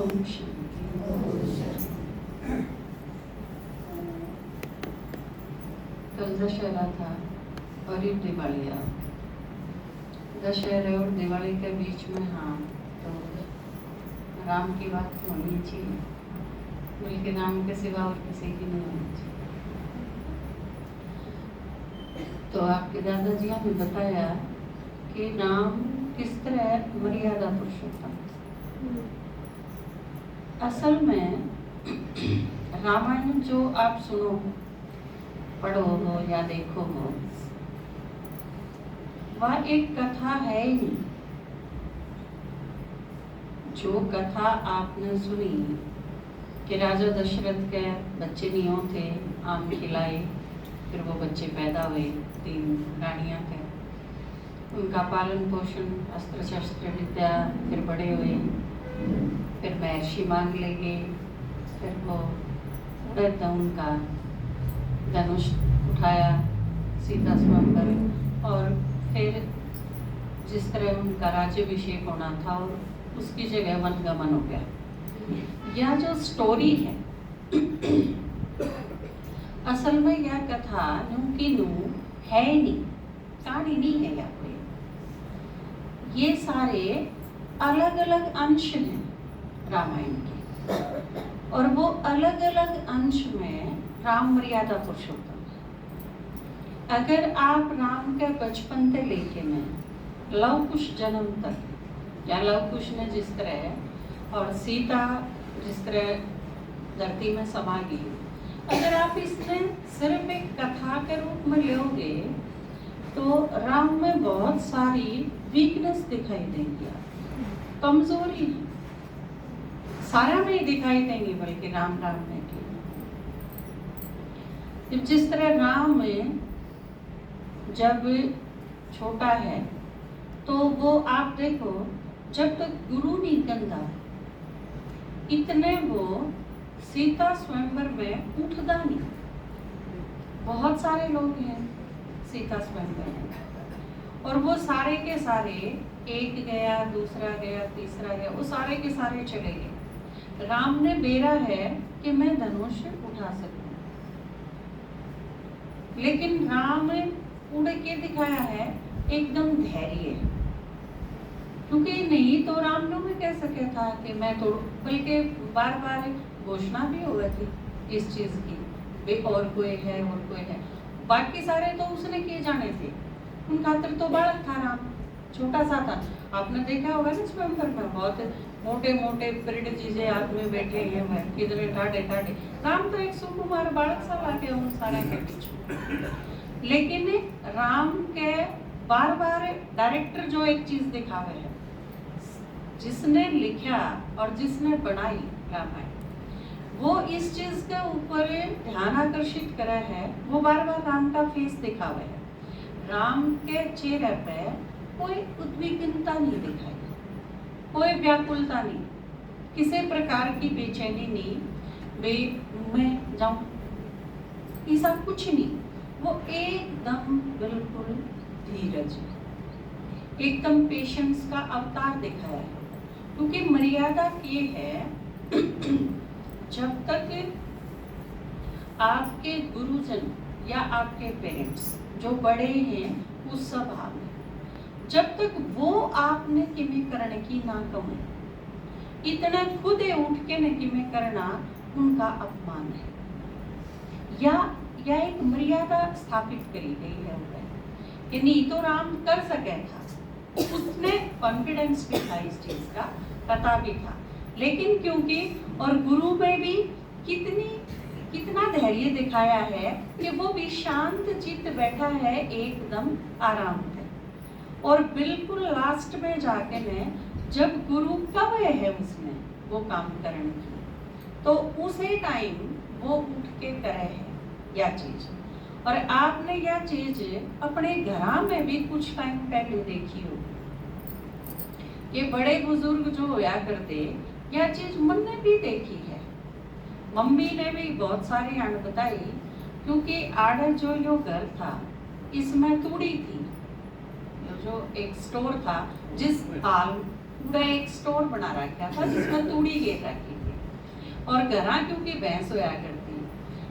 ओम शांति। कल दशहरा था और ये दिवाली आ। दशहरे और दिवाली के बीच में हाँ तो राम की बात होनी चाहिए, बल्कि राम के सिवा और किसी की नहीं होनी चाहिए। तो आपके दादाजी ने बताया कि राम किस तरह मर्यादा पुरुषोत्तम। असल में रामायण जो आप सुनो, पढ़ो हो या देखो हो, वह एक कथा है ही नहीं। जो कथा आपने सुनी कि राजा दशरथ के बच्चे नहीं थे, आम खिलाए, फिर वो बच्चे पैदा हुए 3 रानियां के, उनका पालन पोषण, अस्त्र शस्त्र विद्या, फिर बड़े हुए, फिर महर्षि मांग ले गए, फिर वो उनका धनुष उठाया, सीता स्वयंवर, और फिर जिस तरह उनका राज्याभिषेक होना था और उसकी जगह वनगमन हो गया। यह जो स्टोरी है असल में यह कथा नू की नू है नहीं, कहानी नहीं है या कोई। ये सारे अलग अलग अंश हैं रामायण के, और वो अलग अलग अंश में राम मर्यादा पुरुषोत्तम। अगर आप राम के बचपन से लेके में लव कुश जन्म तक, या लव कुश ने जिस तरह और सीता जिस तरह धरती में समा गई, अगर आप इसमें सिर्फ एक कथा के रूप में लोगे तो राम में बहुत सारी वीकनेस दिखाई देंगी, कमजोरी सारा नहीं दिखाई देंगी, बल्कि राम में की जिस तरह राम में जब छोटा है तो वो आप देखो, जब तक गुरु नहीं कंदा इतने वो सीता स्वयंवर में उठदा नहीं। बहुत सारे लोग हैं सीता स्वयंवर में, और वो सारे के सारे, एक गया, दूसरा गया, तीसरा गया, वो सारे के सारे चले गए। राम ने बेरा है कि मैं धनुष उठा सकूं, लेकिन राम उड़ के दिखाया है एकदम धैर्य, क्योंकि नहीं तो राम ने भी कह सके था कि मैं तोड़ू, बल्कि बार बार घोषणा भी हो रही थी इस चीज की, वे और कोई है, और कोई है। बाकी सारे तो उसने किए जाने थे, उन खातिर तो बालक था राम, छोटा सा था। आपने देखा होगा ना स्वयंवर में बहुत मोटे मोटे पीरियड चीजें हाथ में बैठे हैं, किधरे ठाडे ठाडे। राम तो एक सुकुमार बालक सा लाके उन सारे के पीछे। लेकिन राम के बार बार डायरेक्टर जो एक चीज दिखावे है, जिसने लिखा और जिसने बनाई रामायण, वो इस चीज के ऊपर ध्यान आकर्षित करा है। वो बार बार राम का फेस दिखावे है, राम के चेहरे पे कोई उद्विग्नता नहीं दिखाई, कोई व्याकुलता नहीं, किसी प्रकार की बेचैनी नहीं, मैं जाऊं, ऐसा कुछ नहीं। वो एकदम बिल्कुल धीरज, एकदम पेशेंस का अवतार दिखाया है। क्योंकि मर्यादा ये है जब तक आपके गुरुजन या आपके पेरेंट्स जो बड़े हैं उस स्वभाव में, जब तक वो आपने किमें करने की ना कमे, इतना खुद उठ के न किमें करना उनका अपमान है, या एक मर्यादा स्थापित करी गई है कि नहीं तो राम कर सके था, उसने कॉन्फिडेंस भी था, इस चीज का पता भी था। लेकिन क्योंकि और गुरु में भी कितना धैर्य दिखाया है कि वो भी शांत चित्त बैठा है एकदम आराम से, और बिल्कुल लास्ट में जाके ने जब गुरु कब है उसने वो काम करने की, तो उसे टाइम वो उठ के करे है यह चीज। और आपने यह चीज अपने घर में भी कुछ टाइम पहले देखी होगी, ये बड़े बुजुर्ग जो होया करते, यह चीज मैंने भी देखी है, मम्मी ने भी बहुत सारी आड़ बताई। क्योंकि आड़ जो यो घर था इसमें तूड़ी थी, जो एक स्टोर था, जिस हाल पूरा एक स्टोर बना रखा था जिसमें तूड़ी घेर रखी थी। और घरा क्योंकि भैंस होया करती,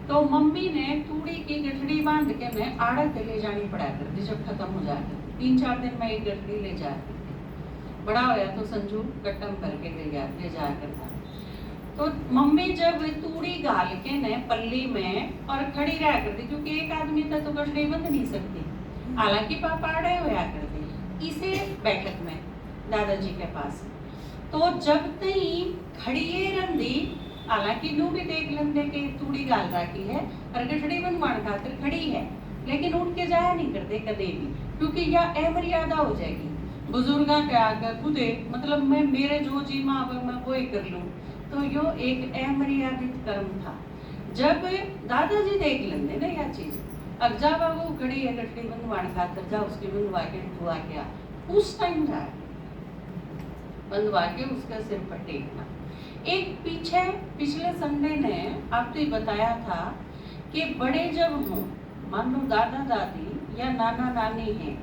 तो मम्मी ने तूड़ी की गठड़ी बांध के मैं आड़त ले जानी पड़ा करती जब खत्म हो जाती। 3-4 दिन में एक गठड़ी ले जाती थी। बड़ा होया तो संजू कट्टम करके ले जाया करता। तो मम्मी जब तूड़ी गाल के ने पल्ली में और खड़ी रहा करती, क्योंकि एक आदमी तक तो गठड़ी बंध नहीं सकती, हालांकि पापा अड़े होया करते इसे बैठक में दादाजी के पास। तो जब तई खड़िए रंदी, हालांकि नू भी देख लेंदे के तूड़ी गाल रखी है और गठड़ी बंधवाण खातिर खड़ी है, लेकिन उठ के जाया नहीं करते कदे भी, क्योंकि यह अमर्यादा हो जाएगी। बुजुर्गा के आगे खुदे मतलब मैं मेरे जो जी माँ मैं वो ही कर लूँ, तो यो एक अमर्यादित कर्म था। जब दादाजी देख लेंदे ना यह चीज, अब जा बाबू खड़ी है गठड़ी बंधवाण खातिर, जा उसकी बंधवा के धुआ के आ, उस टाइम जा बंधवा के उसका सिर पर टेकना। एक पिछले संडे ने आपको बताया था कि बड़े जब हों, मान लो दादा दादी या नाना नानी हैं,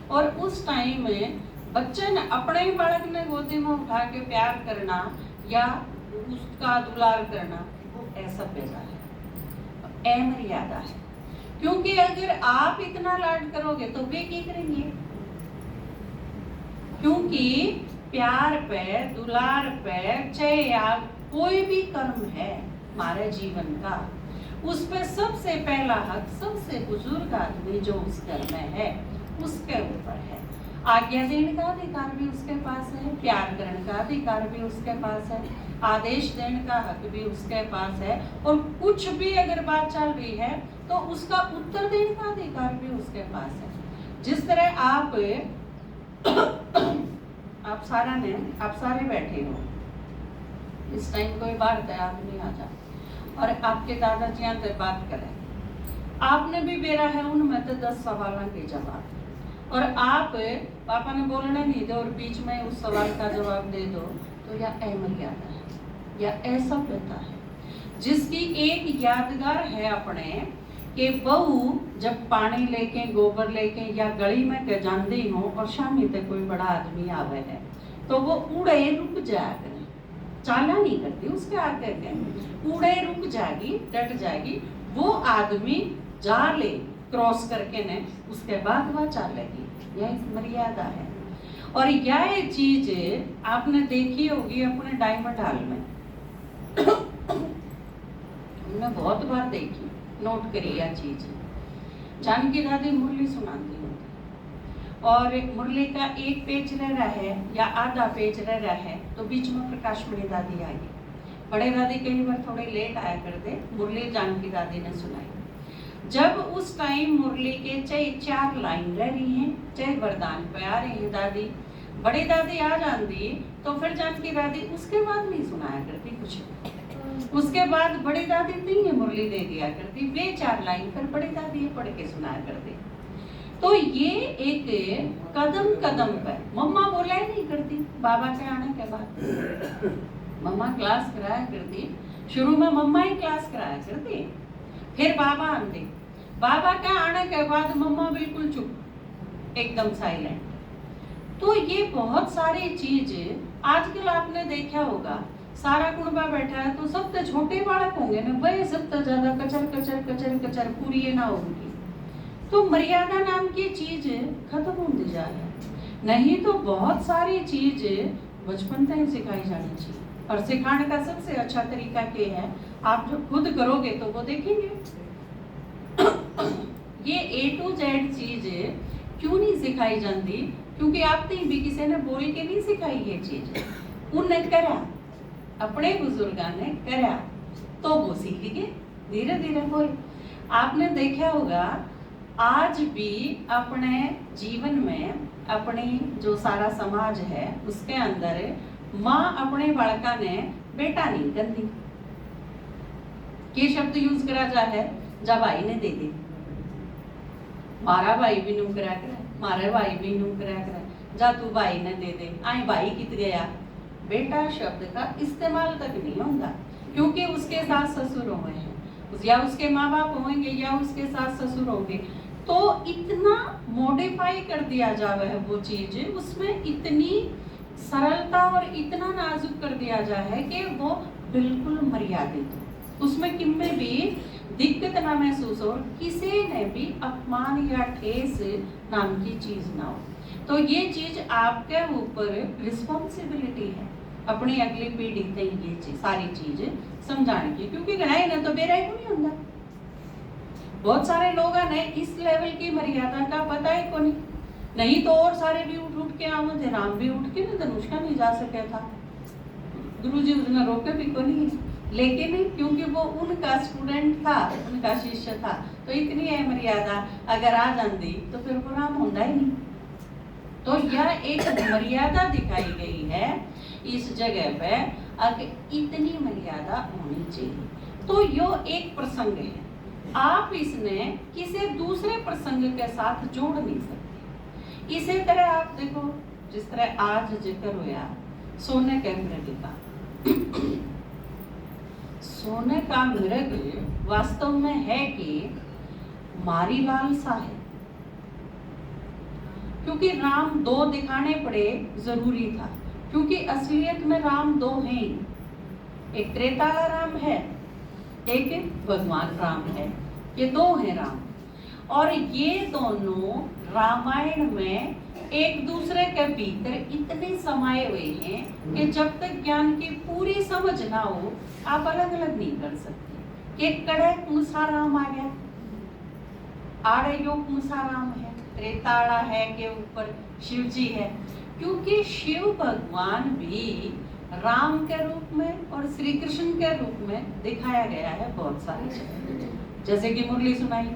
और उस टाइम में बच्चे ने अपने ही बालक ने गोदी में उठा के प्यार करना या उसका दुलार करना, वो ऐसा पैदा है, अमर्यादा है। क्योंकि अगर आप इतना लाड करोगे तो वे क्या करेंगे? क्योंकि प्यार पे दुलार पे चाहे या कोई भी कर्म है हमारे जीवन का, उस पे सबसे पहला हक सबसे बुजुर्ग आदमी जो उस घर में है उसके ऊपर है। आज्ञा देने का अधिकार भी उसके पास है, प्यार करने का अधिकार भी उसके पास है, आदेश देने का हक भी उसके पास है, और कुछ भी अगर बात चल रही है तो उसका उत्तर देने का अधिकार भी उसके पास है। जिस तरह आप सारे बैठे हो, इस टाइम कोई बाहर का आदमी आ जाए और आपके दादाजी यहाँ से बात करें, आपने भी बेरा है उनमें तो 10 सवालों के जवाब, और आप पापा ने बोलने नहीं दो और बीच में उस सवाल का जवाब दे दो, तो यह अमर्यादा है, यह असभ्यता है। जिसकी एक यादगार है अपने कि बहू जब पानी लेके गोबर लेके या गली में के जाती हो और शामी तक कोई बड़ा आदमी आवे है, तो वो उड़े रुक जाया करे, चाला नहीं करती उसके आगे के, उड़े रुक जाएगी, डट जाएगी, वो आदमी जा ले क्रॉस करके ने, उसके बाद वह चालेगी। यह एक मर्यादा है। और यह चीज आपने देखी होगी अपने डायमंड हॉल में हमने बहुत बार देखी, नोट करी यह चीज। जानकी दादी मुरली सुनाती होती और मुरली का एक पेज रह रहा है या आधा पेज रह रहा है, तो बीच में प्रकाशमणि दादी आई। बड़े दादी कई बार थोड़े लेट आया करते, मुरली जानकी दादी ने सुनाई। जब उस टाइम मुरली के चाहे 4 लाइन रह रही हैं, चाहे वरदान पे आ रही है दादी, बड़ी दादी आ जाती तो फिर जानकी दादी उसके बाद नहीं सुनाया करती कुछ, उसके बाद बड़ी दादी नहीं है मुरली दे दिया करती, वे 4 लाइन फिर बड़ी दादी पढ़ के सुनाया करती। तो ये एक कदम कदम पर मम्मा बोला ही नहीं करती। बाबा के आने के बाद मम्मा क्लास कराया करती, शुरू में मम्मा ही क्लास कराया करती, फिर बाबा आते, बाबा के आने के बाद मम्मा बिल्कुल चुप, एकदम साइलेंट। तो ये बहुत सारी चीज आजकल आपने देखा होगा, सारा कुनबा बैठा है तो सब तो छोटे बालक होंगे ना, वही सब तो ज्यादा कचर कचर कचर कचर पूरी ना होगी, तो मर्यादा नाम की चीज खत्म होती जा रही है। नहीं तो बहुत सारी चीज बचपन से ही सिखाई जानी चाहिए, और सिखाने का सबसे अच्छा तरीका क्या है, आप जो खुद करोगे तो वो देखेंगे। ये A to Z चीज क्यों नहीं सिखाई जाती? क्योंकि आप भी किसी ने बोल के नहीं सिखाई ये चीज, उन्हें करा, अपने बुजुर्गा ने करा तो वो सीख गए, धीरे धीरे बोल। आपने देखा होगा आज भी अपने जीवन में अपनी जो सारा समाज है उसके अंदर माँ अपने बालका ने बेटा नहीं करती, ये शब्द यूज करा जा है, जा भाई ने दे दी, मारा भाई भी नू करा कर, मारे भाई भी नू करा कर, जा तू भाई ने दे दे, आई भाई कित गया। बेटा शब्द का इस्तेमाल तक नहीं होगा, क्योंकि उसके सास ससुर हुए हैं, या उसके माँ बाप होंगे या उसके सास ससुर होंगे, तो इतना मॉडिफाई कर दिया जावे है वो चीज, उसमें इतनी सरलता और इतना नाजुक कर दिया जाए है कि वो बिल्कुल मर्यादित हो, उसमें किसी भी दिक्कत ना महसूस हो, किसी ने भी अपमान या ठेस नाम की चीज ना हो। तो ये चीज आपके ऊपर रिस्पॉन्सिबिलिटी है अपनी अगली पीढ़ी तक ये चीज सारी चीज समझाने की, क्योंकि गणाई ने तो बेरा ही नहीं होता। बहुत सारे लोग ने इस लेवल की मर्यादा का पता ही को नहीं तो और सारे भी उठ उठ के आम थे, राम भी उठ के ना धनुष्का नहीं जा सका था, गुरु जी उसने रोके भी को नहीं, लेकिन क्योंकि वो उनका स्टूडेंट था, उनका शिष्य था, तो इतनी है मर्यादा, अगर आ जाती तो फिर वो राम होता ही नहीं। तो यह एक मर्यादा दिखाई गई है इस जगह पे, अगर इतनी मर्यादा होनी चाहिए। तो यो एक प्रसंग है, आप इसने किसी दूसरे प्रसंग के साथ जोड़ नहीं सकते। इसी तरह आप देखो, जिस तरह आज जिक्र हुआ सोने के मृग का, सोने का मृग वास्तव में है कि मारी लालसा है, क्योंकि राम दो दिखाने पड़े जरूरी था, क्योंकि असलियत में राम दो हैं, एक त्रेता का राम है, एक भगवान राम है, ये दो हैं राम। और ये दोनों रामायण में एक दूसरे के भीतर इतने समाये हुए हैं कि जब तक ज्ञान की पूरी समझ ना हो आप अलग अलग नहीं कर सकते। कि कड़े मुसा राम आ गया, आड़े योग मुसा राम है, त्रेताड़ा है के ऊपर शिव जी है, क्योंकि शिव भगवान भी राम के रूप में और श्री कृष्ण के रूप में दिखाया गया है बहुत सारी जगह। जैसे कि मुरली सुनाई,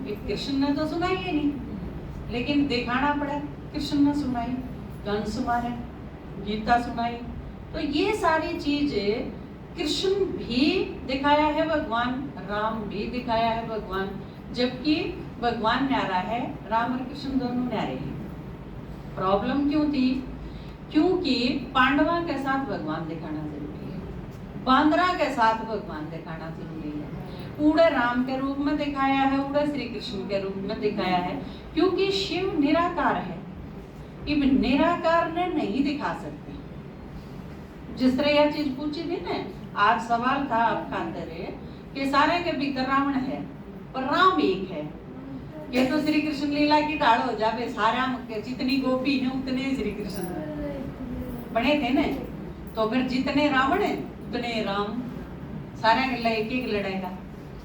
कृष्ण ने तो सुनाई है नहीं, लेकिन दिखाना पड़ा, कृष्ण ने सुनाई, कंस मारे, गीता सुनाई। तो ये सारी चीजें कृष्ण भी दिखाया है भगवान, राम भी दिखाया है भगवान, जबकि भगवान न्यारा है, राम और कृष्ण दोनों न्यारे हैं। प्रॉब्लम क्यों थी? क्योंकि पांडवा के साथ भगवान दिखाना जरूरी है, बांद्रा के साथ भगवान दिखाना जरूरी है, उड़े राम के रूप में दिखाया है, उड़े श्री कृष्ण के रूप में दिखाया है, क्योंकि शिव निराकार है, इब निराकार ने नहीं दिखा सकते। जिस तरह यह चीज पूछी थी ना, आज सवाल था आपका अंदर कि सारे के भीतर रावण है पर राम एक है, ये तो श्री कृष्ण लीला की ढाल हो जावे, सारा जितनी गोपी है उतने श्री कृष्ण बने थे ना, तो फिर जितने रावण है उतने राम, सारे के एक एक लड़ेगा,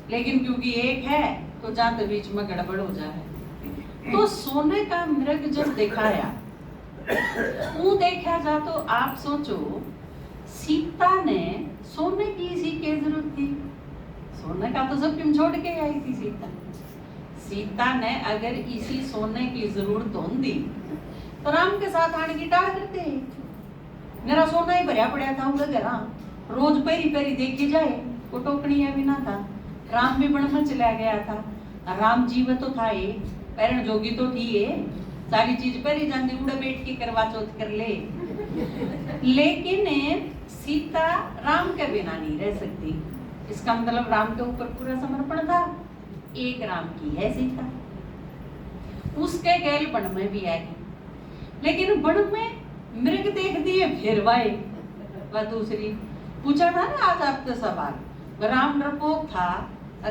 लेकिन क्योंकि एक है तो जाते बीच में गड़बड़ हो जाए। तो सोने का मृग जब दिखाया, वो देखा जा तो आप सोचो सीता ने सोने की इसी की जरूरत थी, सोने का तो सब क्यों छोड़ के आई थी सीता। सीता ने अगर इसी सोने की जरूरत होती तो राम के साथ आने की टाल करते, मेरा सोना ही भरिया पड़ा था उधर घर, रोज पेरी पेरी देखी जाए, वो टोकनिया भी ना था, राम भी बन में चला गया था, राम जीव तो था ये, पैरण जोगी तो थी ये, सारी चीज पर ही जानती, उड़े बैठ के करवा चौथ कर ले, लेकिन सीता राम के बिना नहीं रह सकती। इसका मतलब राम के ऊपर पूरा समर्पण था, एक राम की है सीता, उसके गैल बन में भी आएगी, लेकिन बन में मृग देख दिए फिर वाए, वह दूसरी पूछा था ना आज आपका सवाल, राम डरपोक था,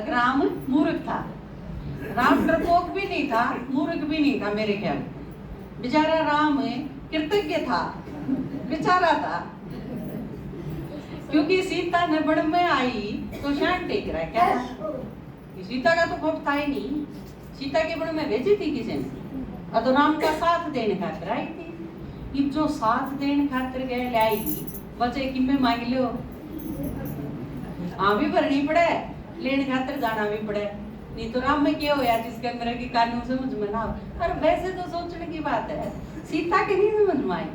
राम मूर्ख था, राम डरपोक भी नहीं था, मूर्ख भी नहीं था, मेरे ख्याल बेचारा राम कृतज्ञ था, बेचारा था, क्योंकि सीता ने बड़ में आई तो शान टेक रहा है, क्या था? सीता का तो खोट था ही नहीं, सीता के बड़ में भेजी थी किसी ने, तो राम का साथ देने खातिर आई थी, अब जो साथ देने खातिर गए लाई बचे कि मैं मांग लो, हाँ भी भरनी पड़े, लेने खातिर जाना भी पड़े, नहीं तो राम में क्या होया जिसके मेरे की कानून समझ में ना। और वैसे तो सोचने की बात है, सीता के नहीं समझ में आई,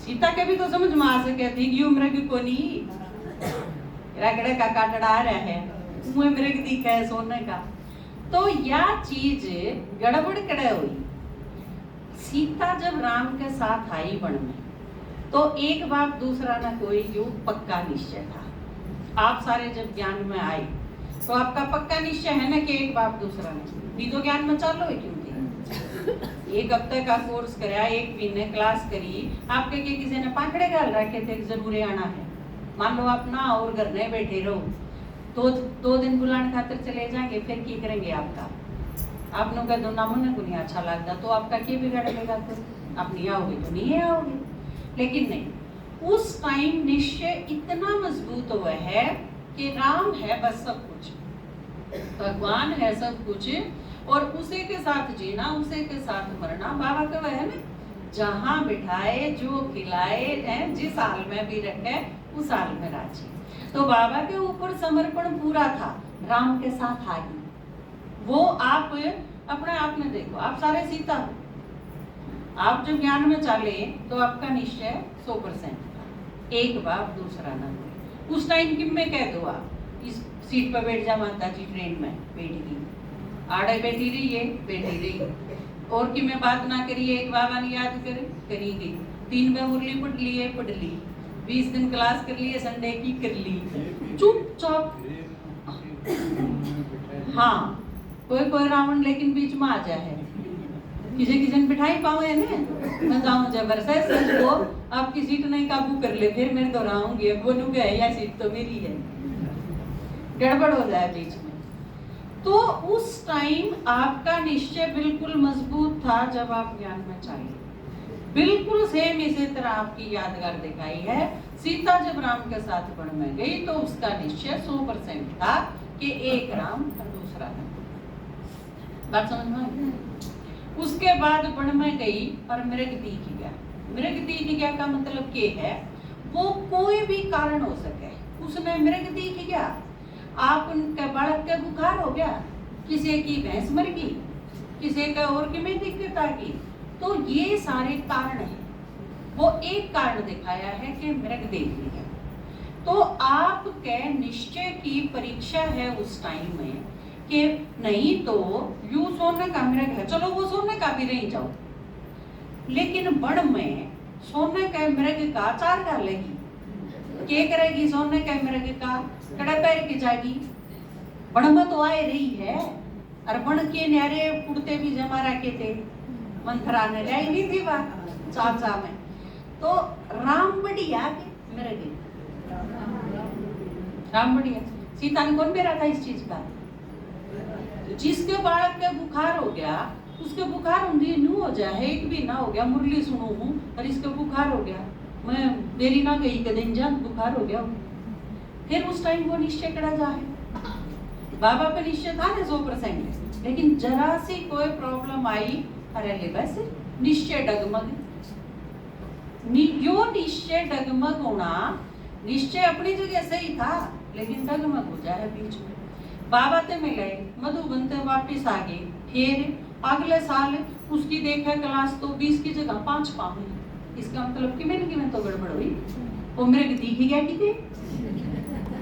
सीता के भी तो समझ में आ सके थी कि मृग को नहीं रगड़े का काटड़ा आ रहा है, मुँह मृग दिखा है सोने का। तो यह चीज गड़बड़ कड़े हुई। सीता जब राम के साथ आई वन में तो एक बाप दूसरा ना कोई युग पक्का निश्चय था। आप सारे जब ज्ञान में आए तो आपका पक्का निश्चय है ना कि एक बाप दूसरा नहीं तो ज्ञान में चालो है क्यों थी। एक हफ्ते का कोर्स कराया, एक महीने क्लास करी, आपके के किसी ने पाखड़े गाल रखे थे जरूरी आना है। मान लो आप ना और घर में बैठे रहो, तो 2 दिन बुलाने खातिर चले जाएंगे, फिर की करेंगे आपका? आपने कह दो ना मुझे को नहीं अच्छा लगता, तो आपका क्या बिगाड़ लेगा? तो आप नहीं आओगे तो नहीं आओगे। लेकिन नहीं, उस टाइम निश्चय इतना मजबूत हुआ है कि राम है बस सब कुछ, भगवान है सब कुछ, और उसी के साथ जीना, उसी के साथ मरना। बाबा का वह है ना, जहां बिठाए जो खिलाए हैं, जिस हाल में भी रखे उस हाल में राजी। तो बाबा के ऊपर समर्पण पूरा था, राम के साथ आगे। वो आप अपने आप में देखो, आप सारे सीता हो। आप जब ज्ञान में चले तो आपका निश्चय 100% था, एक बाप दूसरा ना हो। उस टाइम कि मैं कह दो, आप इस सीट पर बैठ जा माता जी, ट्रेन में बैठ गई, आड़े बैठी रही है, बैठी रही, और कि मैं बात ना करिए, एक बाबा ने याद करी गई, 3 में मुरली पढ़ ली है, पढ़ ली, 20 दिन क्लास कर लिए, संडे की कर ली, चुपचाप। हाँ, कोई रावण लेकिन बीच में आ जाए, किसी किसी ने बिठाई पावे ने, मैं जाऊं जबरदस्त वो आपकी सीट नहीं काबू कर ले, फिर मैं दोहराऊंगी, अब वो गया या सीट तो मेरी है, गड़बड़ हो जाए बीच में। तो उस टाइम आपका निश्चय बिल्कुल मजबूत था जब आप ज्ञान में चले, बिल्कुल सेम इसी तरह आपकी यादगार दिखाई है। सीता जब राम के साथ वन में गई तो उसका निश्चय 100% था कि एक राम और दूसरा राम। बात समझ में आई? उसके बाद वन में गई और मृग दिख गया। मृग दिख गया का मतलब क्या है? वो कोई भी कारण हो सके, उसने मृग दिख गया, आप उनके बालक का बुखार हो गया, किसी की भैंस मर गई, किसी का और की में दिक्कत आ गई, तो ये सारे कारण हैं। वो एक कारण दिखाया है कि मृग देख लिया। तो आपके निश्चय की परीक्षा है उस टाइम में कि नहीं तो यू सोने का मृग है, चलो वो सोने का भी रह जाओ, लेकिन बड़ में सोने के मृग का चार कर लेगी, क्या करेगी? सोने के मृग का कड़ा पैर की जाएगी। बड़ में तो आए रही है, और बड़ के न्यारे कुड़ते भी जमा रखे थे, मंथरा ने लाई नहीं थी बात चाचा में। तो राम बढ़िया के मृग, राम बढ़िया। सीता ने कौन बेरा था इस चीज का? जिसके बालक का बुखार हो गया, उसके बुखार होंगी नू हो जाए, एक भी ना हो गया, मुरली सुनो हूँ और इसका बुखार हो गया, मैं देरी ना गई कदम जान बुखार हो गया। फिर उस टाइम वो निश्चय करा जाए। बाबा पे निश्चय था ना 100%, लेकिन जरा सी कोई प्रॉब्लम आई, अरे ले बस निश्चय डगमग। यो निश्चय डगमग होना, निश्चय अपनी जगह सही था लेकिन डगमग हो जाए बीच में। बाबा ते मिले, मधुबन ते वापिस आ गए, फिर अगले साल उसकी देखा क्लास तो 20 की जगह 5 पाऊंगी। इसका मतलब कि मैंने तो गड़बड़ हुई, वो मृग दिख गया किते,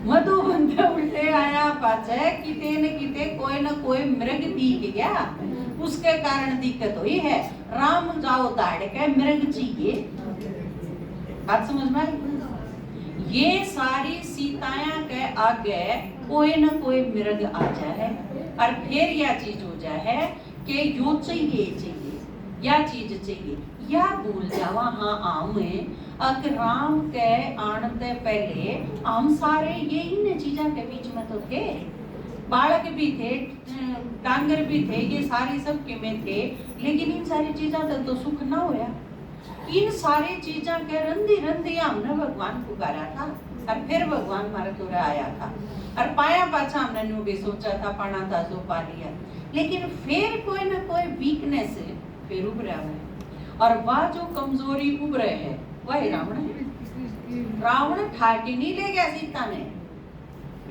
मधुबन ते उल्टे आया पाछे, किते न किते कोई न कोई मृग दिख गया, उसके कारण दिक्कत हुई है। राम जाओ दाड़ के मृग चाहिए। बात समझ में आई? ये सारी सीताएं के आगे कोई न कोई मृग आ जाए और फिर यह चीज हो जाए कि यो चाहिए या चीज चाहिए, या भूल जावा हाँ आम अगर राम के आने पहले हम सारे यही न चीजा के बीच में तो थे, बालक भी थे, डांगर भी थे, ये सारी सब किमें थे, लेकिन इन सारी चीजा तो सुख ना होया। इन सारी चीजा के रंधी रंधी हमने भगवान पुकारा था और फिर भगवान हमारे तोरे आया था और पाया पाछा हमने न्यू भी सोचा था, पाना था जो पा लिया, लेकिन फिर कोई ना कोई वीकनेस फिर उभरा है, और वह जो कमजोरी उभरे है वही रावण है। रावण ठाके नहीं ले गया सीता ने,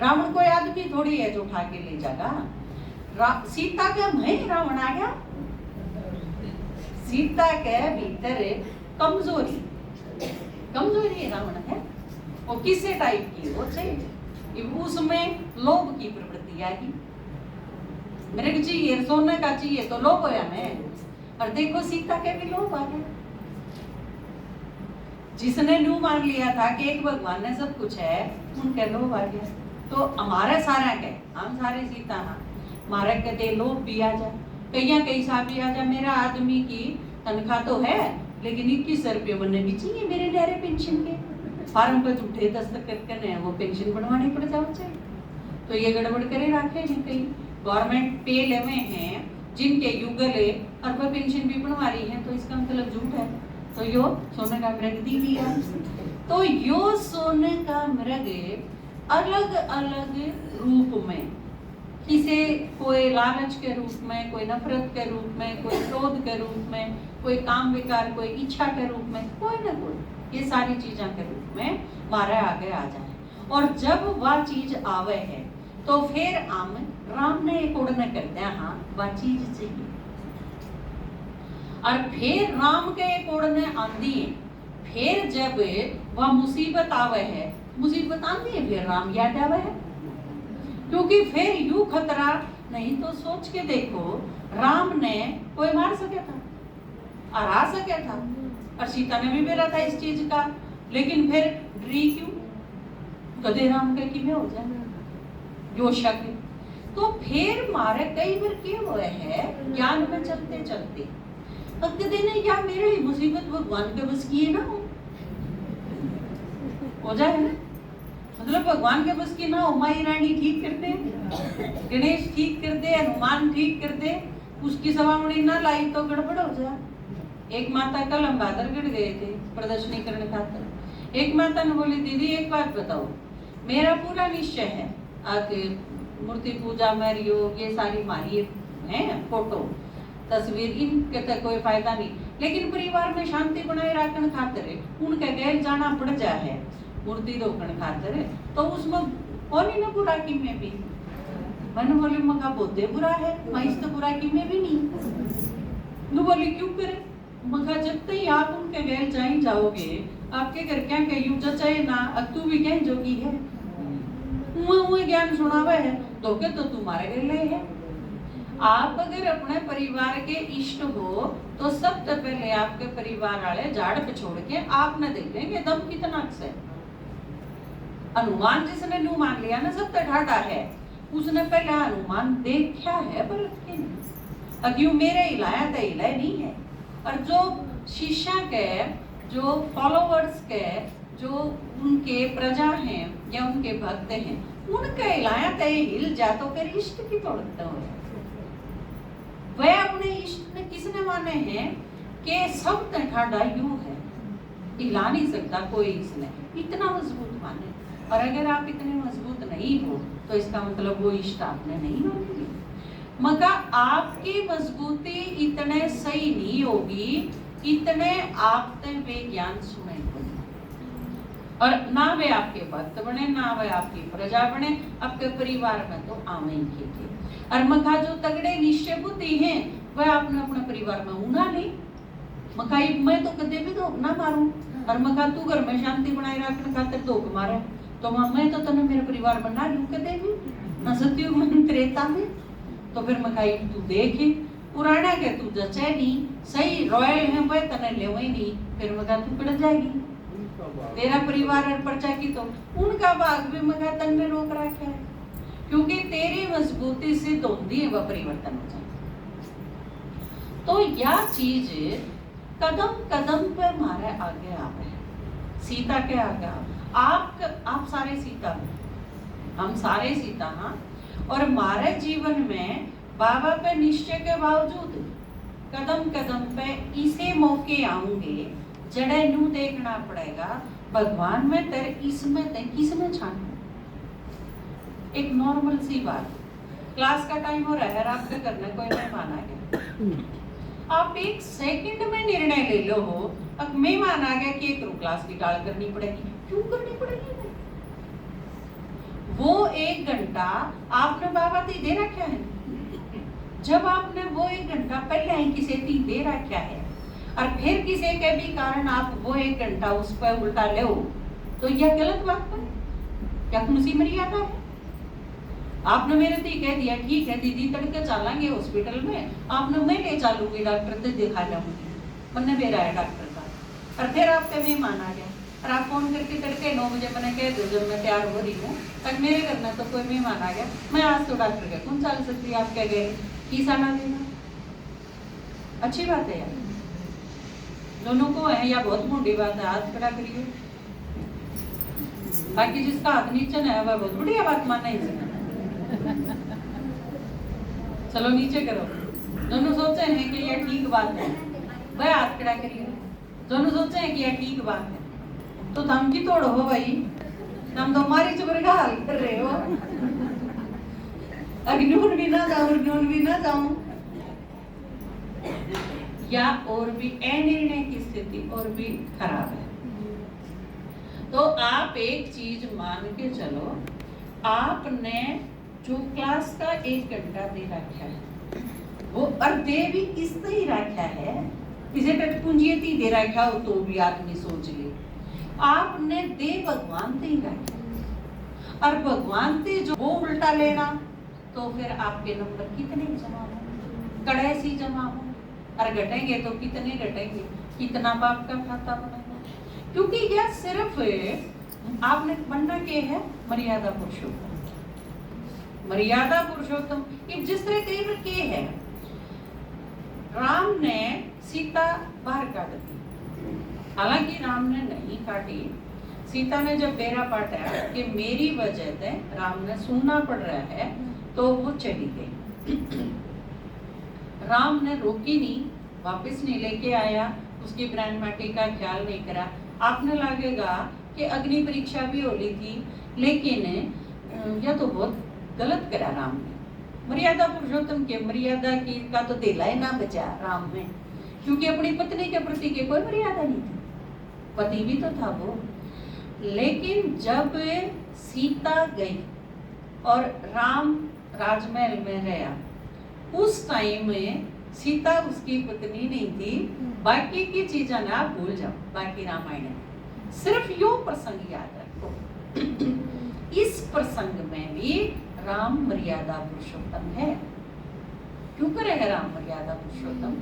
रावण कोई आदमी थोड़ी है जो ठाके ले जाएगा। सीता के में रावण आ गया। सीता के भीतर कमजोरी रावण है, वो किसी टाइप की वो चाहिए, उसमें लोभ की प्रवृत्ति आएगी। मृग चाहिए, सोने का चाहिए तो लोभ होया मैं, और देखो सीता के भी लोभ आ गया। जिसने न्यू मान लिया था कि एक भगवान ने सब कुछ है, उनके लोभ आ गया। तो हमारे सारा के हम सारे सीता ना, हमारे के लोभ भी आ जाए, कई साहब आजा मेरा आदमी की तनख्वाह तो है लेकिन 21 रुपये बनने भी चाहिए मेरे डेरे पेंशन के, फार्म पर झूठे दस्तखत करने वो पेंशन बनवाने पड़ जाओ चाहिए। तो ये गड़बड़ करे रखे हैं, कई गवर्नमेंट पे लेवे हैं जिनके युगल है और वह पेंशन भी बनवा रही है, तो इसका मतलब झूठ है। तो यो सोने का मृग दी दिया। तो यो सोने का मृग अलग अलग रूप में, किसे कोई लालच के रूप में, कोई नफरत के रूप में, कोई क्रोध के रूप में, कोई काम विकार, कोई इच्छा के रूप में, कोई ना कोई ये सारी चीजों के रूप में मारे आगे आ जाए। और जब वह चीज आवे है तो फिर हम राम ने एक उड़ने करते हैं, हाँ वह चीज चाहिए। और फिर राम के एक उड़ने आंधी है, फिर जब वह मुसीबत आवे है, मुसीबत आती है फिर राम याद आवे है, क्योंकि फिर यू खतरा नहीं। तो सोच के देखो, राम ने कोई मार सके था, हरा सके था, और सीता ने भी बोला था इस चीज का, लेकिन फिर डरी क्यों? कदे राम के कि में हो जाए जो शक। तो फिर मारे कई बार क्या हुए है ज्ञान में चलते चलते कदे ने या मेरे मुसीबत भगवान के बस की है ना हो जाए ना, मतलब भगवान के बस की ना हो, माई रानी ठीक कर दे, गणेश ठीक कर दे, हनुमान ठीक कर दे, उसकी सवामणी ना लाई तो गड़बड़ हो जाए। एक माता कल हम बादरगढ़ गए थे प्रदर्शनी करने खातर। एक माता ने बोली दीदी एक बात बताओ, मेरा पूरा निश्चय है आके मूर्ति पूजा में योग ये सारी मारी है फोटो तस्वीर, इनके तक कोई फायदा नहीं, लेकिन परिवार में शांति बनाए रखने खातिर उनके गैर जाना पड़ जाए है मूर्ति रोकने खातिर, तो उसमें कौन ही ना बुरा की में भी। मैंने बोली मगा बोधे बुरा है, मैं इस तो बुरा की में भी नहीं। नु बोली क्यों करे? मगा जब तक आप उनके गैर जाई जाओगे आपके घर क्या कहीं जचाए ना, तू भी कह जोगी है मुझे ज्ञान सुनावे है धोखे तो तुम्हारे गले है। आप अगर अपने परिवार के इष्ट हो तो सबसे पहले आपके परिवार वाले झाड़ पे छोड़ के आपने देखेंगे दम कितना से। हनुमान जिसने नू मान लिया ना सब ठाटा है, उसने पहले हनुमान देखा है भरत के नहीं, अग्यू मेरे हिलाया तो हिलाए नहीं है। और जो शिष्य के जो फॉलोवर्स के जो उनके प्रजा हैं या उनके भक्त हैं उनका हिलाया तो हिल जा तो फिर इष्ट की तोड़ते हो। वह अपने इष्ट ने किसने माने हैं कि सब ठाडा यूं है, हिला नहीं सकता कोई, इसने इतना मजबूत माने। और अगर आप इतने मजबूत नहीं हो तो इसका मतलब वो इष्ट आपने नहीं मानेंगे, मगर आपकी मजबूती इतने सही नहीं होगी इतने आपने वे ज्ञान सुने और ना वे आपके भक्त बने ना वे आपकी प्रजा बने, आपके परिवार में तो आवे ही थे। और मका जो तगड़े निश्चय बुद्धि हैं वह आपने अपने परिवार में उना नहीं, मकाई मैं तो कदे भी धोख ना मारूं, और मका तू घर में शांति बनाए रखने खातिर धोख मारे तो मैं तो तने मेरे परिवार में ना लूं कदे भी ना सत्युग में त्रेता में। तो फिर मकाई तू देखे पुराना के तू जचे नहीं सही रॉयल है वह तने ले वही नहीं, फिर मगा तू पड़ जाएगी तेरा परिवार और प्रजा की तो उनका भाग भी मगा तन में रोक रखा है, क्योंकि तेरी मजबूती से धोंधी है वह परिवर्तन हो जाए। तो यह चीज कदम कदम पे हमारे आगे आ रहे हैं, सीता के आगे आप सारे सीता हम सारे सीता। हाँ, और हमारे जीवन में बाबा पे निश्चय के बावजूद कदम कदम पे इसे मौके आऊंगे जड़े नू देखना पड़ेगा भगवान में तेरे इसमें ते किसमें छानू। एक नॉर्मल सी बात, क्लास का टाइम हो रहा है, आपके करना कोई मेहमान आ गया, आप एक सेकंड में निर्णय ले लो हो अब मेहमान आ गया कि एक क्लास की गाल करनी पड़ेगी, क्यों करनी पड़ेगी? वो 1 घंटा आपने बाबा ती दे रखा है, जब आपने वो 1 घंटा पहले ही किसी ती दे रखा है और फिर किसी के भी कारण आप वो 1 घंटा उस पर उल्टा ले तो यह गलत बात है, क्या खुशी मर्यादा है? आपने मेरे ती कह दिया ठीक है दीदी तड़के चलेंगे हॉस्पिटल में, आपने मैं ले चलूंगी डॉक्टर से दिखा लाऊंगी, मैंने मेरा है डॉक्टर का, और फिर आपका मेहमान आ गया और आप फोन करके तड़के 9 बजे मैंने कह दो जब मैं तैयार हो रही हूँ तक मेरे घर में तो कोई मेहमान आ गया, मैं आज तो डॉक्टर के कौन चल सकती आप कह गए की साला देना अच्छी बात है यार, दोनों को है, या बहुत मोटी बात है, हाथ खड़ा करिए। बाकी जिसका हाथ नीचे है वह बहुत बढ़िया बात मानना ही चाहिए। चलो नीचे करो। दोनों सोचे हैं कि यह ठीक बात है, वह हाथ खड़ा करिए। दोनों सोचे हैं कि यह ठीक बात है, तो थम की तोड़ हो भाई, हम तो हमारी चुपर का हाल कर रहे हो। अग्नून भी ना जाऊं, अग्नून भी ना जाऊं, या और भी अनिर्णय की स्थिति और भी खराब है। तो आप एक चीज मान के चलो, आपने जो क्लास का 1 घंटा दे रखा है वो अर्धे भी किस ही रखा है, किसी टटपुंजियती दे रखा हो तो भी आदमी सोच ले, आपने दे भगवान ते ही रखा, और भगवान ते जो वो उल्टा लेना, तो फिर आपके नंबर कितने जमा हो, कड़े सी जमा हो, और घटेंगे तो कितने घटेंगे, कितना पाप का खाता बनेगा। क्योंकि यह सिर्फ आपने बनना के है मर्यादा पुरुषोत्तम। मर्यादा पुरुषोत्तम ये जिस तरह कई बार के है, राम ने सीता बाहर काट दी, हालांकि राम ने नहीं काटी। सीता ने जब बेरा पाटा कि मेरी वजह से राम ने सुनना पड़ रहा है, तो वो चली गई। राम ने रोकी नहीं, वापस नहीं लेके आया, उसकी ब्रांड माटी का ख्याल नहीं करा। आपने लगेगा कि अग्नि परीक्षा भी हो ली थी, लेकिन यह तो बहुत गलत करा राम ने। मर्यादा पुरुषोत्तम के मर्यादा की का तो दिला ही ना बचा राम में, क्योंकि अपनी पत्नी के प्रति के कोई मर्यादा नहीं थी, पति भी तो था वो। लेकिन जब सीता गई और राम राजमहल में रहा, उस टाइम में सीता उसकी पत्नी नहीं थी। बाकी की चीजें ना आप भूल जाओ, बाकी रामायण है, सिर्फ यो प्रसंग याद रखो। इस प्रसंग में भी राम मर्यादा पुरुषोत्तम है। क्यों करे है राम मर्यादा पुरुषोत्तम?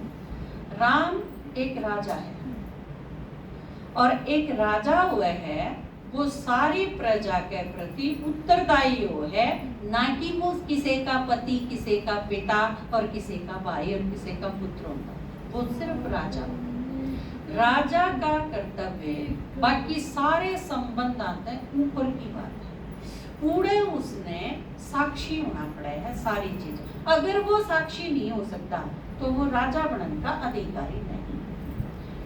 राम एक राजा है, और एक राजा हुआ है वो सारी प्रजा के प्रति उत्तरदायी हो है, ना कि वो किसी का पति, किसी का पिता और किसी का भाई और किसी का पुत्र होता। वो सिर्फ राजा, राजा का कर्तव्य, बाकी सारे संबंध आते हैं ऊपर की बात है। पूरे उसने साक्षी होना पड़ा है सारी चीज। अगर वो साक्षी नहीं हो सकता तो वो राजा बनने का अधिकारी नहीं,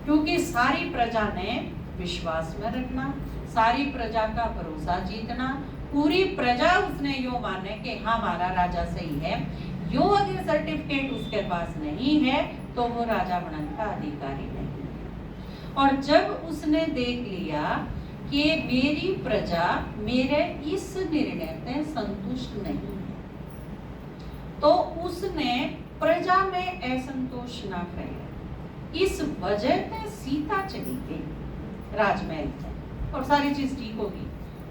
क्योंकि सारी प्रजा ने विश्वास में रखना, सारी प्रजा का भरोसा जीतना, पूरी प्रजा उसने यो माने कि हाँ हमारा राजा सही है। यो अगर सर्टिफिकेट उसके पास नहीं है तो वो राजा बनने का अधिकारी नहीं है। और जब उसने देख लिया कि मेरी प्रजा मेरे इस निर्णय से संतुष्ट नहीं है, तो उसने प्रजा में असंतोष ना करे। इस वजह से सीता चली गई राजमहल से, और सारी चीज ठीक होगी।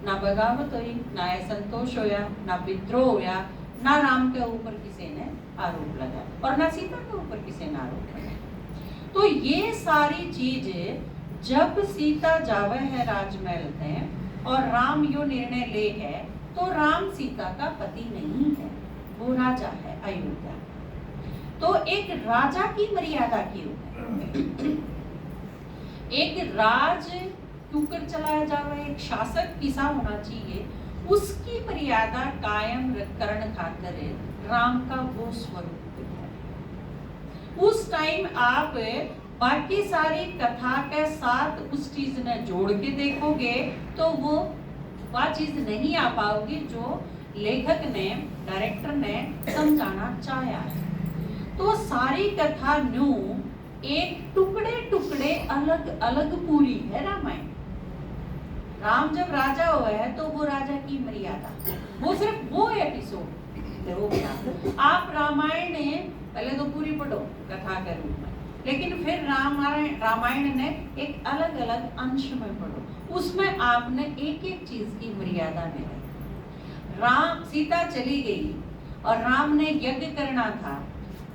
ना बगावत हुई, ना असंतोष होया, ना विद्रोह होया, ना राम के ऊपर किसी ने आरोप लगाया, और ना सीता के ऊपर किसी ने आरोप लगाया। तो ये सारी चीज जब सीता जावे है राजमहल में और राम यो निर्णय ले है, तो राम सीता का पति नहीं है, वो राजा है अयोध्या। तो एक राजा की मर्यादा की होती, एक राज टूकर चलाया जावे, एक शासक किसा होना चाहिए, उसकी मर्यादा कायम करण खातिर राम का वो स्वरूप है। उस टाइम आप बाकी सारी कथा के साथ उस चीज ने जोड़ के देखोगे तो वो वह चीज नहीं आ पाओगी जो लेखक ने, डायरेक्टर ने समझाना चाहा है। तो सारी कथा न्यू एक टुकड़े टुकड़े अलग अलग पूरी है रामायण। राम जब राजा हुआ है तो वो राजा की मर्यादा, वो सिर्फ वो एपिसोड हो गया। आप रामायण पहले तो पूरी पढ़ो कथा के रूप में, लेकिन फिर रामायण ने एक अलग अलग अंश में पढ़ो, उसमें आपने एक एक चीज की मर्यादा में राम सीता चली गई और राम ने यज्ञ करना था,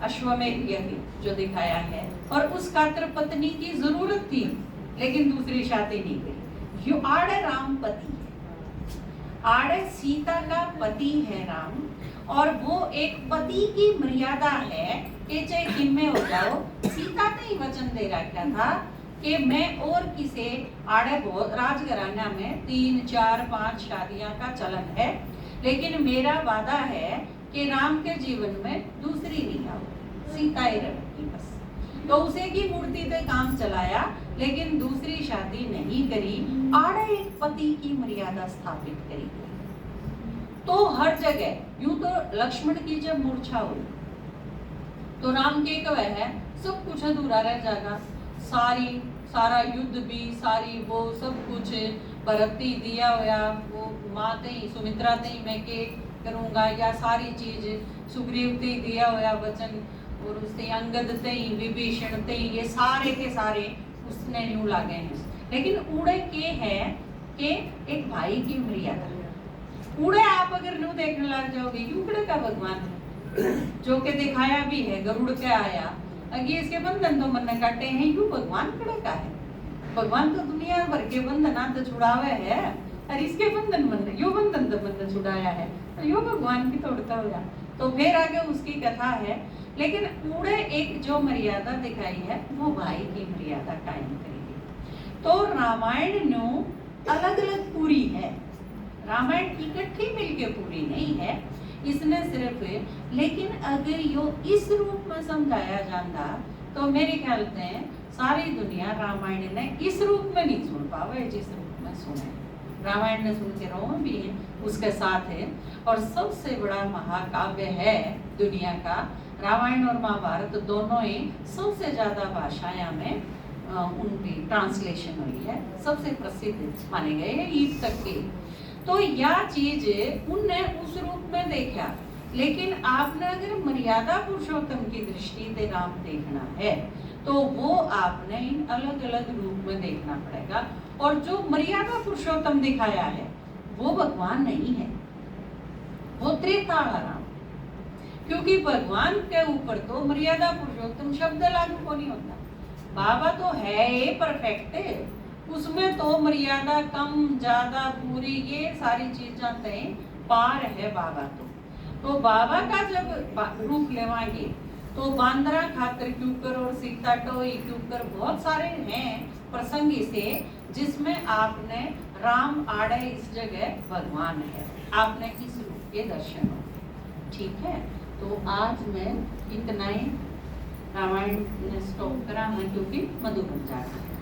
अश्वमेध यज्ञ जो दिखाया है, और उस खातिर पत्नी की जरूरत थी, लेकिन दूसरी शादी नहीं करी। यू आड़ राम पति, आड़े सीता का पति है राम, और वो एक पति की मर्यादा है कि चाहे किनमें हो जाओ। सीता ने ही वचन दे रखा था कि मैं और किसे आड़े बहुत राजघराना में 3, 4, 5 शादियां का चलन है, लेकिन मेरा वादा है कि राम के जीवन में दूसरी नहीं आओ, सीता ही रहेगी बस। तो उसे की मूर्ति पे काम चलाया, लेकिन दूसरी शादी नहीं करी। आड़े एक पति की मर्यादा स्थापित करी। तो हर जगह यूं तो लक्ष्मण की जब मूर्छा हुई तो राम के कवे है सब कुछ अधूरा रह जाएगा, सारा युद्ध भी, सारी वो सब कुछ भरत ही दिया हुआ, वो माते ही सुमित्रा ते ही मैं के करूंगा, या सारी चीज सुग्रीव ते ही दिया हुआ वचन, और उससे अंगद ते ही, विभीषण ते ही, ये सारे के सारे उसने यूं लागे हैं। लेकिन उड़े के है कि एक भाई की मर्यादा। उड़े आप अगर न्यू देखने लग जाओगे, युगड़े का भगवान है जो के दिखाया भी है, गरुड़ के आया, अगे इसके बंधन तो मन काटे हैं, यू भगवान कड़े का है। भगवान तो दुनिया भर के बंधन तो छुड़ावे है, और इसके बंधन मन यो बंधन तो बंधन छुड़ाया है, तो यो भगवान की तोड़ता हो। तो फिर आगे उसकी कथा है। लेकिन उड़े एक जो मर्यादा दिखाई है वो भाई की मर्यादा कायम करेगी। तो रामायण नो अलग अलग पूरी है, रामायण इकट्ठी मिलके पूरी नहीं है, इसने सिर्फ, लेकिन अगर यो इस रूप में समझाया जाता तो मेरे ख्याल से सारी दुनिया रामायण ने इस रूप में नहीं सुन पावे जिस रूप में सुने। रामायण ने सुन के रोम भी है उसके साथ है, और सबसे बड़ा महाकाव्य है दुनिया का। रामायण और महाभारत दोनों ही सबसे ज्यादा भाषाएं में उनकी ट्रांसलेशन हुई है, सबसे प्रसिद्ध माने गए हैं ईद तक के। तो यह चीज उनने उस रूप में देखा, लेकिन आपने अगर मर्यादा पुरुषोत्तम की दृष्टि से राम देखना है तो वो आपने इन अलग अलग रूप में देखना पड़ेगा। और जो मर्यादा पुरुषोत्तम दिखाया है वो भगवान नहीं है, वो त्रेता राम, क्योंकि भगवान के ऊपर तो मर्यादा पुरुषोत्तम शब्द लागू को नहीं होता। बाबा तो है ये परफेक्ट है, उसमें तो मर्यादा कम ज्यादा पूरी ये सारी चीजें तय पार है बाबा। तो बाबा का जब रूप लेवाएंगे तो बांद्रा खातर क्यूकर और सीता टोई क्यूकर बहुत सारे हैं प्रसंग इसे, जिसमें आपने राम आड़े इस जगह भगवान है, आपने इस रूप के दर्शन हो। ठीक है, तो आज मैं इतना ही रामायण स्टॉप करा है क्योंकि मधुबन जाना है।